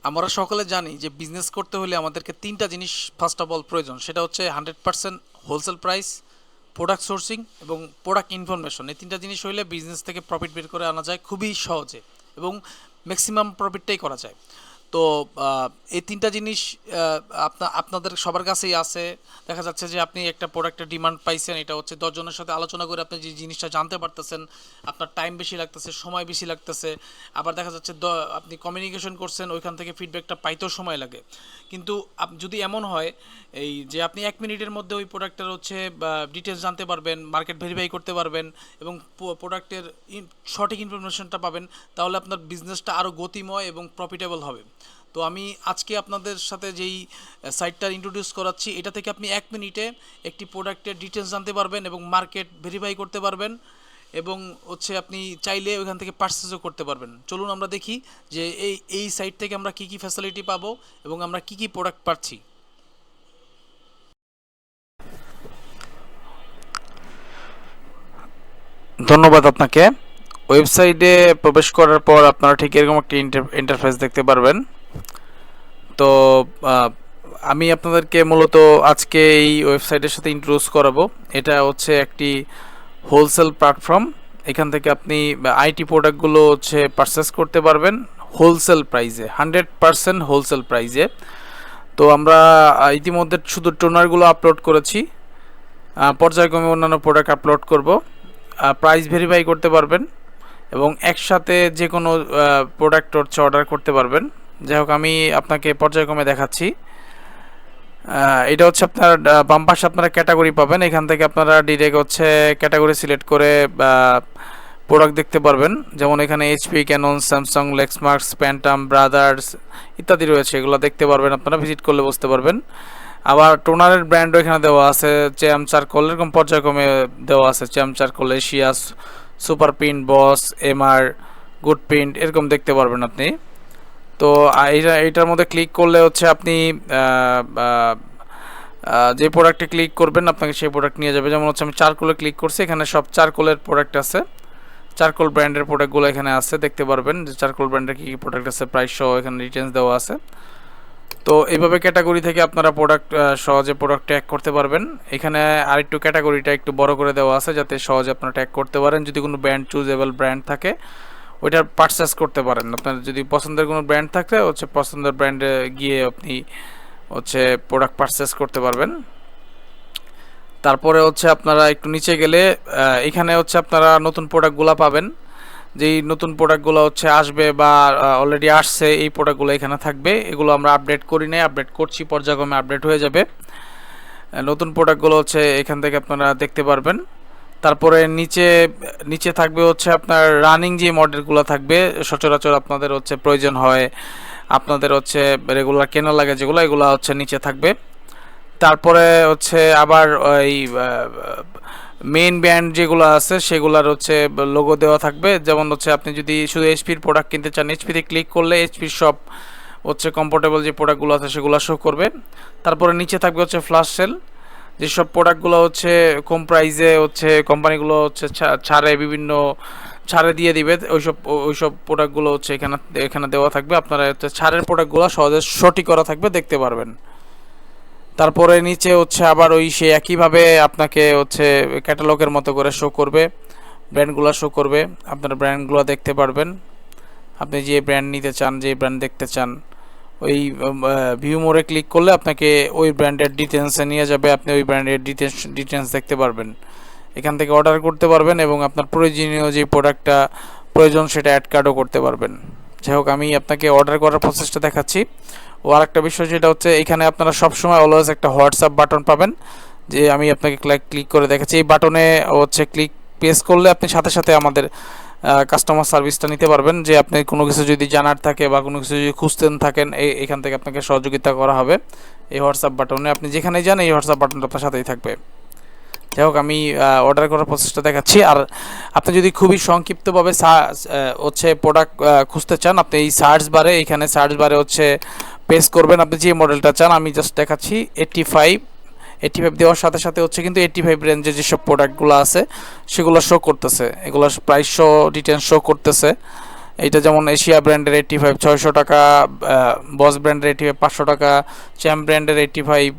আমরা সকলে জানি যে বিজনেস করতে হলে আমাদেরকে তিনটা জিনিস ফার্স্ট অফ অল প্রয়োজন। সেটা হচ্ছে 100% হোলসেল প্রাইস, প্রোডাক্ট সোর্সিং এবং প্রোডাক্ট ইনফরমেশন। এই তিনটা জিনিস হইলে বিজনেস থেকে প্রফিট বের করে আনা যায় খুবই সহজে এবং ম্যাক্সিমাম প্রফিটটাই করা যায়। তো এই তিনটা জিনিস আপনাদের সবার কাছেই আছে। দেখা যাচ্ছে যে আপনি একটা প্রোডাক্টের ডিমান্ড পাইছেন, এটা হচ্ছে 10 জনের সাথে আলোচনা করে আপনি যে জিনিসটা জানতে পারতেছেন, আপনার টাইম বেশি লাগতেছে, সময় বেশি লাগতেছে। আবার দেখা যাচ্ছে আপনি কমিউনিকেশন করছেন, ওইখান থেকে ফিডব্যাকটা পাইতেও সময় লাগে। কিন্তু যদি এমন হয় এই যে আপনি 1 মিনিটের মধ্যে ওই প্রোডাক্টের হচ্ছে ডিটেলস জানতে পারবেন, মার্কেট ভেরিফাই করতে পারবেন এবং প্রোডাক্টের সঠিক ইনফরমেশনটা পাবেন, তাহলে আপনার বিজনেসটা আরও গতিময় এবং প্রফিটেবল হবে। তো আমি আজকে আপনাদের সাথে যেই সাইটটা ইন্ট্রোডিউস করাচ্ছি, এটা থেকে আপনি 1 মিনিটে একটি প্রোডাক্টের ডিটেলস জানতে পারবেন এবং মার্কেট ভেরিফাই করতে পারবেন এবং হচ্ছে আপনি চাইলে ওইখান থেকে পারচেজও করতে পারবেন। চলুন আমরা দেখি যে এই সাইট থেকে আমরা কী কী ফ্যাসিলিটি পাবো এবং আমরা কী কী প্রোডাক্ট পাচ্ছি। ধন্যবাদ আপনাকে। ওয়েবসাইটে প্রবেশ করার পর আপনারা ঠিক এরকম একটি ইন্টারফেস দেখতে পারবেন। তো আমি আপনাদেরকে মূলত আজকে এই ওয়েবসাইটের সাথে ইন্ট্রোডিউস করাবো। এটা হচ্ছে একটি হোলসেল প্ল্যাটফর্ম। এখান থেকে আপনি আইটি প্রোডাক্টগুলো হচ্ছে পারচেস করতে পারবেন হোলসেল প্রাইসে, 100% হোলসেল প্রাইসে। তো আমরা ইতিমধ্যে শুধু টোনারগুলো আপলোড করেছি, পর্যায়ক্রমে অন্যান্য প্রোডাক্ট আপলোড করব। প্রাইস ভেরিফাই করতে পারবেন এবং একসাথে যে কোনো প্রোডাক্ট হচ্ছে অর্ডার করতে পারবেন। যাই হোক, আমি আপনাকে পর্যায়ক্রমে দেখাচ্ছি। এটা হচ্ছে আপনার বাম পাশে আপনারা ক্যাটাগরি পাবেন। এখান থেকে আপনারা ডিরেক্ট হচ্ছে ক্যাটাগরি সিলেক্ট করে প্রোডাক্ট দেখতে পারবেন। যেমন এখানে HP, Canon, Samsung, Lexmarks, Pantum, Brothers ইত্যাদি রয়েছে। এগুলো দেখতে পারবেন, আপনারা ভিজিট করলে বুঝতে পারবেন। আবার টোনারের ব্র্যান্ডও এখানে দেওয়া আছে, চ্যাম চারকোল এরকম পর্যায়ক্রমে দেওয়া আছে। চ্যাম চারকোল, এশিয়া, সুপার প্রিন্ট, বস, এমআর, গুড প্রিন্ট এরকম দেখতে পারবেন আপনি। তো এইটার মধ্যে ক্লিক করলে হচ্ছে আপনি যে প্রোডাক্টে ক্লিক করবেন আপনাকে সেই প্রোডাক্ট নিয়ে যাবে। যেমন হচ্ছে আমি চারকোলে ক্লিক করছি, এখানে সব চারকোলের প্রোডাক্ট আছে, চারকোল ব্র্যান্ডের প্রোডাক্টগুলো এখানে আছে, দেখতে পারবেন যে চারকোল ব্র্যান্ডের কী কী প্রোডাক্ট আছে, প্রাইস সহ এখানে ডিটেলস দেওয়া আছে। তো এইভাবে ক্যাটাগরি থেকে আপনারা প্রোডাক্ট সহজে প্রোডাক্ট ট্যাগ করতে পারবেন। এখানে আরেকটু ক্যাটাগরিটা একটু বড় করে দেওয়া আছে যাতে সহজে আপনারা ট্যাগ করতে পারেন। যদি কোনো ব্র্যান্ড চুজেবল ব্র্যান্ড থাকে ওইটার পারচেস করতে পারেন। আপনার যদি পছন্দের কোনো ব্র্যান্ড থাকে হচ্ছে পছন্দের ব্র্যান্ডে গিয়ে আপনি হচ্ছে প্রোডাক্ট পারচেস করতে পারবেন। তারপরে হচ্ছে আপনারা একটু নিচে গেলে এখানে হচ্ছে আপনারা নতুন প্রোডাক্টগুলো পাবেন। যেই নতুন প্রোডাক্টগুলো হচ্ছে আসবে বা অলরেডি আসছে এই প্রোডাক্টগুলো এখানে থাকবে। এগুলো আমরা আপডেট করি নাই, আপডেট করছি, পর্যায়ক্রমে আপডেট হয়ে যাবে। নতুন প্রোডাক্টগুলো হচ্ছে এখান থেকে আপনারা দেখতে পারবেন। তারপরে নিচে নিচে থাকবে হচ্ছে আপনার রানিং যে মডেলগুলো থাকবে, সচরাচর আপনাদের হচ্ছে প্রয়োজন হয়, আপনাদের হচ্ছে রেগুলার কেনা লাগে যেগুলো, এগুলো হচ্ছে নিচে থাকবে। তারপরে হচ্ছে আবার ওই মেইন ব্র্যান্ড যেগুলো আছে সেগুলোর হচ্ছে লোগো দেওয়া থাকবে। যেমন হচ্ছে আপনি যদি শুধু এইচপির প্রোডাক্ট কিনতে চান, এইচপিতে ক্লিক করলে এইচপির সব হচ্ছে কমফোর্টেবল যে প্রোডাক্টগুলো আছে সেগুলো শো করবে। তারপরে নিচে থাকবে হচ্ছে ফ্ল্যাশ সেল, যেসব প্রোডাক্টগুলো হচ্ছে কম প্রাইসে হচ্ছে কোম্পানিগুলো হচ্ছে ছাড়ে, বিভিন্ন ছাড়ে দিয়ে দিবে, ওইসব প্রোডাক্টগুলো হচ্ছে এখানে দেওয়া থাকবে। আপনারা হচ্ছে ছাড়ের প্রোডাক্টগুলো সহজে সঠিক করা থাকবে, দেখতে পারবেন। তারপরে নিচে হচ্ছে আবার ওই সে একইভাবে আপনাকে হচ্ছে ক্যাটালগের মতো করে শো করবে, ব্র্যান্ডগুলো শো করবে, আপনারা ব্র্যান্ডগুলো দেখতে পারবেন। আপনি যে ব্র্যান্ড নিতে চান, যে ব্র্যান্ড দেখতে চান, ওই ভিউ মোড়ে ক্লিক করলে আপনাকে ওই ব্র্যান্ডের ডিটেলসে নিয়ে যাবে, আপনি ওই ব্র্যান্ডের ডিটেলস দেখতে পারবেন। এখান থেকে অর্ডার করতে পারবেন এবং আপনার প্রয়োজনীয় যে প্রোডাক্টটা প্রয়োজন সেটা অ্যাড কার্ডও করতে পারবেন। যাই হোক, আমি আপনাকে অর্ডার করার প্রসেসটা দেখাচ্ছি। ও আরেকটা বিষয় যেটা হচ্ছে এখানে আপনারা সবসময় অলওয়েজ একটা হোয়াটসঅ্যাপ বাটন পাবেন, যে আমি আপনাকে ক্লিক করে দেখাচ্ছি। এই বাটনে হচ্ছে প্রেস করলে আপনি সাথে সাথে আমাদের কাস্টমার সার্ভিসটা নিতে পারবেন। যে আপনি কোনো কিছু যদি জানার থাকে বা কোনো কিছু যদি খুঁজতেন থাকেন, এখান থেকে আপনাকে সহযোগিতা করা হবে এই হোয়াটসঅ্যাপ বাটনে। আপনি যেখানেই যান এই হোয়াটসঅ্যাপ বাটনটা আপনার সাথেই থাকবে। যাই হোক, আমি অর্ডার করার প্রসেসটা দেখাচ্ছি। আর আপনি যদি খুবই সংক্ষিপ্তভাবে হচ্ছে প্রোডাক্ট খুঁজতে চান, আপনি এই সার্চ বারে, এখানে সার্চ বারে হচ্ছে প্রেস করবেন আপনি যে মডেলটা চান। আমি জাস্ট দেখাচ্ছি 85 দেওয়ার সাথে সাথে হচ্ছে কিন্তু 85 রেঞ্জের যেসব প্রোডাক্টগুলো আছে সেগুলো শো করতেছে, এগুলো প্রাইস শো ডিটেলস শো করতেছে এইটা যেমন এশিয়া ব্র্যান্ডের 85 600 টাকা, বস ব্র্যান্ডের 85 500 টাকা, চ্যাম্প ব্র্যান্ডের 85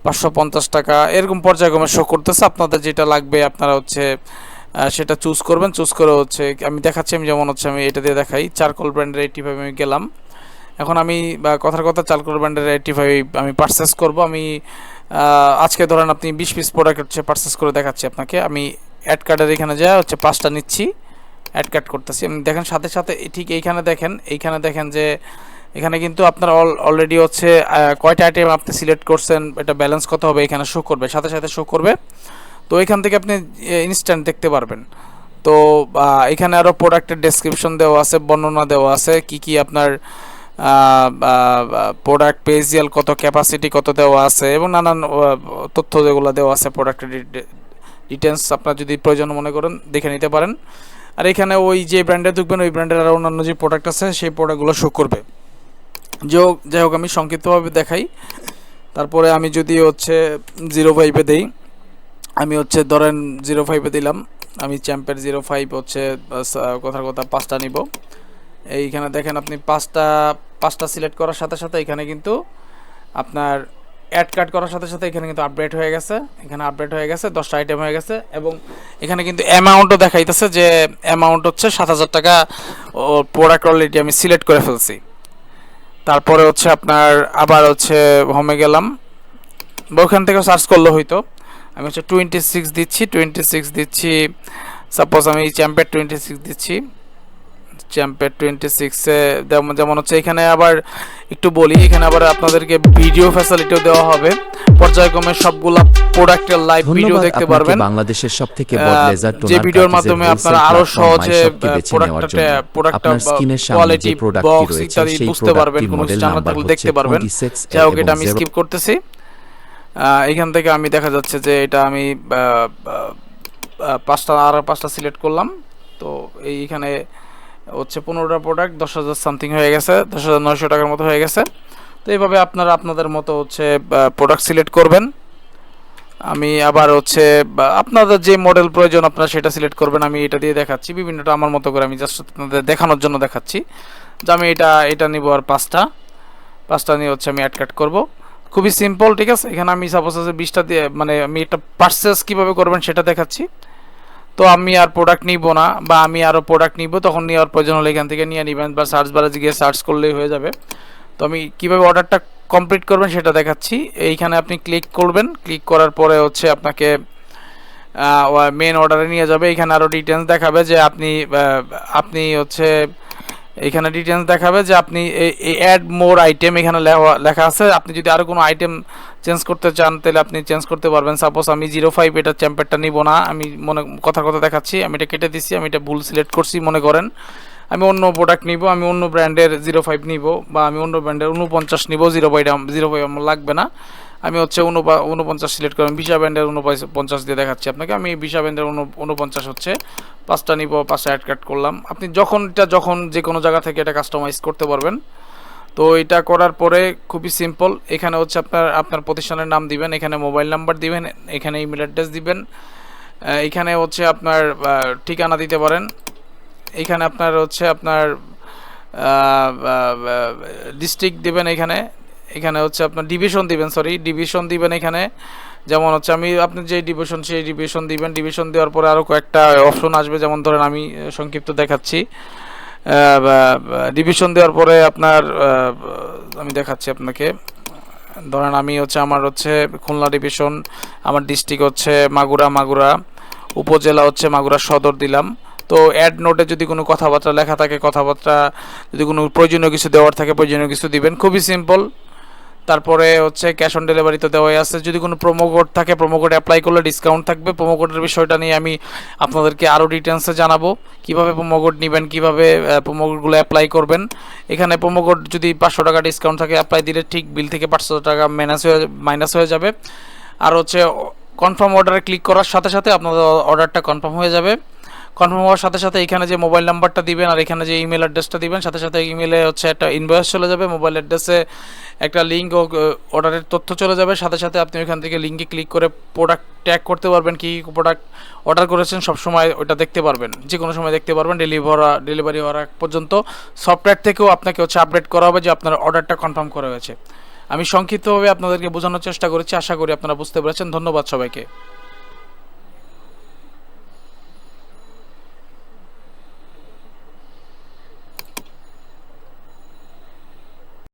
550 টাকা, এরকম পর্যায়ক্রমে শো করতেছে। আপনাদের যেটা লাগবে আপনারা হচ্ছে সেটা চুজ করবেন। চুজ করে হচ্ছে আমি দেখাচ্ছি, আমি যেমন হচ্ছে আমি এটা দিয়ে দেখাই, চারকোল ব্র্যান্ডের 85 আমি গেলাম। এখন আমি কথার কথা চারকোল ব্র্যান্ডের 85 আমি পারচেস করব। আমি আজকে ধরেন আপনি 20 পিস প্রোডাক্ট হচ্ছে পারচেস করে দেখাচ্ছি আপনাকে। আমি অ্যাড কার্ডের এখানে যা হচ্ছে 5টা নিচ্ছি, অ্যাড কার্ড করতেছি। আমি দেখেন সাথে সাথে ঠিক এইখানে দেখেন যে এখানে কিন্তু আপনার অলরেডি হচ্ছে কয়টা আইটেম আপনি সিলেক্ট করছেন, এটা ব্যালেন্স কত হবে এখানে শো করবে, সাথে সাথে শো করবে। তো এখান থেকে আপনি ইনস্ট্যান্ট দেখতে পারবেন। তো এখানে আরও প্রোডাক্টের ডেসক্রিপশন দেওয়া আছে, বর্ণনা দেওয়া আছে, কি আপনার প্রোডাক্ট পেজিয়াল কত, ক্যাপাসিটি কত দেওয়া আছে, এবং নানান তথ্য যেগুলো দেওয়া আছে প্রোডাক্টের ডিটেলস আপনার যদি প্রয়োজন মনে করেন দেখে নিতে পারেন। আর এখানে ওই যে ব্র্যান্ডে ঢুকবেন ওই ব্র্যান্ডের আরও অন্যান্য যে প্রোডাক্ট আছে সেই প্রোডাক্টগুলো শো করবে। যাই হোক আমি সংক্ষিপ্তভাবে দেখাই। তারপরে আমি যদি হচ্ছে 05-এ দেই, আমি হচ্ছে ধরেন 05-এ দিলাম, আমি চ্যাম্পের 05 হচ্ছে কথার কথা 5টা নিব। এইখানে দেখেন আপনি পাঁচটা সিলেক্ট করার সাথে সাথে এখানে কিন্তু আপনার অ্যাড কার্ড করার সাথে সাথে এখানে কিন্তু আপডেট হয়ে গেছে, এখানে আপডেট হয়ে গেছে, 10টা আইটেম হয়ে গেছে। এবং এখানে কিন্তু অ্যামাউন্টও দেখাইতেছে যে অ্যামাউন্ট হচ্ছে 7000 টাকা প্রোডাক্ট অলরেডি আমি সিলেক্ট করে ফেলছি। তারপরে হচ্ছে আপনার আবার হচ্ছে হোমে গেলাম, ওখান থেকে সার্চ করলে হয়তো আমি হচ্ছে 26 দিচ্ছি, সাপোজ আমি চ্যাম্পের 26 দিচ্ছি, চ্যাম্পের 26-এ যেমন হচ্ছে এখানে আবার একটু বলি, এখানে আবার আপনাদেরকে ভিডিও ফ্যাসিলিটিও দেওয়া হবে, পর্যায়ক্রমে সবগুলা প্রোডাক্টের লাইভ ভিডিও দেখতে পারবেন। বাংলাদেশের সবথেকে বড় লেজার টোনার যে ভিডিওর মাধ্যমে আপনারা আরো সহজে প্রোডাক্টের কোয়ালিটি, বক্স ইত্যাদি বুঝতে পারবেন, কোনো জানা থাকলে দেখতে পারবেন। যাই হোক এটা আমি স্কিপ করতেছি। এখান থেকে আমি দেখা যাচ্ছে যে এটা আমি 5টা সিলেক্ট করলাম। তো এইখানে হচ্ছে 15টা প্রোডাক্ট 10,000 সামথিং হয়ে গেছে, 10,900 টাকার মতো হয়ে গেছে। তো এইভাবে আপনারা আপনাদের মতো হচ্ছে প্রোডাক্ট সিলেক্ট করবেন। আমি আবার হচ্ছে আপনাদের যে মডেল প্রয়োজন আপনারা সেটা সিলেক্ট করবেন। আমি এটা দিয়ে দেখাচ্ছি বিভিন্নটা আমার মতো করে, আমি জাস্ট আপনাদের দেখানোর জন্য দেখাচ্ছি যে আমি এটা নিব। আর 5টা নিয়ে হচ্ছে আমি অ্যাড কাট করব, খুবই সিম্পল, ঠিক আছে। এখানে আমি সাপোজ আছে 20টা দিয়ে মানে আমি এটা পারচেস কীভাবে করবেন সেটা দেখাচ্ছি। তো আমি আর প্রোডাক্ট নিব না, বা আমি আরও প্রোডাক্ট নিব, তখন নেওয়ার প্রয়োজন হলে এখান থেকে নিয়ে নেবেন, বা সার্চ বারে গিয়ে সার্চ করলেই হয়ে যাবে। তো আমি কীভাবে অর্ডারটা কমপ্লিট করবেন সেটা দেখাচ্ছি। এইখানে আপনি ক্লিক করবেন, ক্লিক করার পরে হচ্ছে আপনাকে মেন অর্ডারে নিয়ে যাবে। এখানে আরও ডিটেলস দেখাবে যে আপনি হচ্ছে এখানে ডিটেলস দেখাবে যে আপনি এই অ্যাড মোর আইটেম এখানে লেখা আছে। আপনি যদি আরও কোনো আইটেম চেঞ্জ করতে চান তাহলে আপনি চেঞ্জ করতে পারবেন। সাপোজ আমি 05 এটা চ্যাম্পারটা নিব না, আমি কথার কথা দেখাচ্ছি, আমি এটা কেটে দিচ্ছি, আমি এটা ভুল সিলেক্ট করছি মনে করেন। আমি অন্য প্রোডাক্ট নিব, আমি অন্য ব্র্যান্ডের 05 নিব, বা আমি অন্য ব্র্যান্ডের 49 নিব, 05 আমার লাগবে না। আমি হচ্ছে 49 সিলেক্ট করলাম, ভিসা ব্র্যান্ডের 49 দিয়ে দেখাচ্ছি আপনাকে। আমি ভিসা ব্র্যান্ডের 49 হচ্ছে 5টা নিব, 5টা অ্যাড কাট করলাম। আপনি যখন যে কোনো জায়গা থেকে এটা কাস্টমাইজ করতে পারবেন। তো এটা করার পরে খুবই সিম্পল, এখানে হচ্ছে আপনার প্রতিষ্ঠানের নাম দিবেন, এখানে মোবাইল নাম্বার দিবেন, এখানে ইমেল অ্যাড্রেস দিবেন, এখানে হচ্ছে আপনার ঠিকানা দিতে পারেন, এখানে আপনার হচ্ছে আপনার ডিস্ট্রিক্ট দিবেন, এখানে হচ্ছে আপনার ডিভিশন দিবেন এখানে। যেমন হচ্ছে আপনি যে ডিভিশন সেই ডিভিশন দিবেন। ডিভিশন দেওয়ার পরে আরও কয়েকটা অপশন আসবে, যেমন ধরেন আমি সংক্ষিপ্ত দেখাচ্ছি। ডিভিশন দেওয়ার পরে আপনার আমি দেখাচ্ছি আপনাকে। ধরেন আমি হচ্ছে আমার হচ্ছে খুলনা ডিভিশন, আমার ডিস্ট্রিক্ট হচ্ছে মাগুরা, উপজেলা হচ্ছে মাগুরা সদর দিলাম। তো অ্যাড নোটে যদি কোনো কথাবার্তা লেখা থাকে, যদি কোনো প্রয়োজনীয় কিছু দেওয়ার থাকে প্রয়োজনীয় কিছু দিবেন, খুবই সিম্পল। তারপরে হচ্ছে ক্যাশ অন ডেলিভারি তো দেওয়াই আছে। যদি কোনো প্রোমো কোড থাকে, প্রোমো কোড অ্যাপ্লাই করলে ডিসকাউন্ট থাকবে। প্রোমো কোডের বিষয়টা নিয়ে আমি আপনাদেরকে আরও ডিটেলসে জানাবো, কীভাবে প্রোমো কোড নেবেন, কীভাবে প্রোমো কোডগুলো অ্যাপ্লাই করবেন। এখানে প্রোমো কোড যদি 500 টাকা ডিসকাউন্ট থাকে, অ্যাপ্লাই দিলে ঠিক বিল থেকে 500 টাকা মাইনাস হয়ে যাবে। আর হচ্ছে কনফার্ম অর্ডারে ক্লিক করার সাথে সাথে আপনাদের অর্ডারটা কনফার্ম হয়ে যাবে। কনফার্ম হওয়ার সাথে সাথে এখানে যে মোবাইল নাম্বারটা দিবেন আর এখানে যে ইমেল অ্যাড্রেসটা দিবেন, সাথে সাথে ইমেলে হচ্ছে একটা ইনভয়েস চলে যাবে, মোবাইল অ্যাড্রেসে একটা লিঙ্ক ও অর্ডারের তথ্য চলে যাবে। সাথে সাথে আপনি ওইখান থেকে লিঙ্কে ক্লিক করে প্রোডাক্ট ট্যাগ করতে পারবেন, কী প্রোডাক্ট অর্ডার করেছেন সব সময় ওইটা দেখতে পারবেন, যে কোনো সময় দেখতে পারবেন। ডেলিভারি হওয়ার আগ পর্যন্ত সফটওয়্যার থেকেও আপনাকে হচ্ছে আপডেট করা হবে যে আপনার অর্ডারটা কনফার্ম করা হয়েছে। আমি সংক্ষিপ্তভাবে আপনাদেরকে বোঝানোর চেষ্টা করেছি, আশা করি আপনারা বুঝতে পেরেছেন। ধন্যবাদ সবাইকে।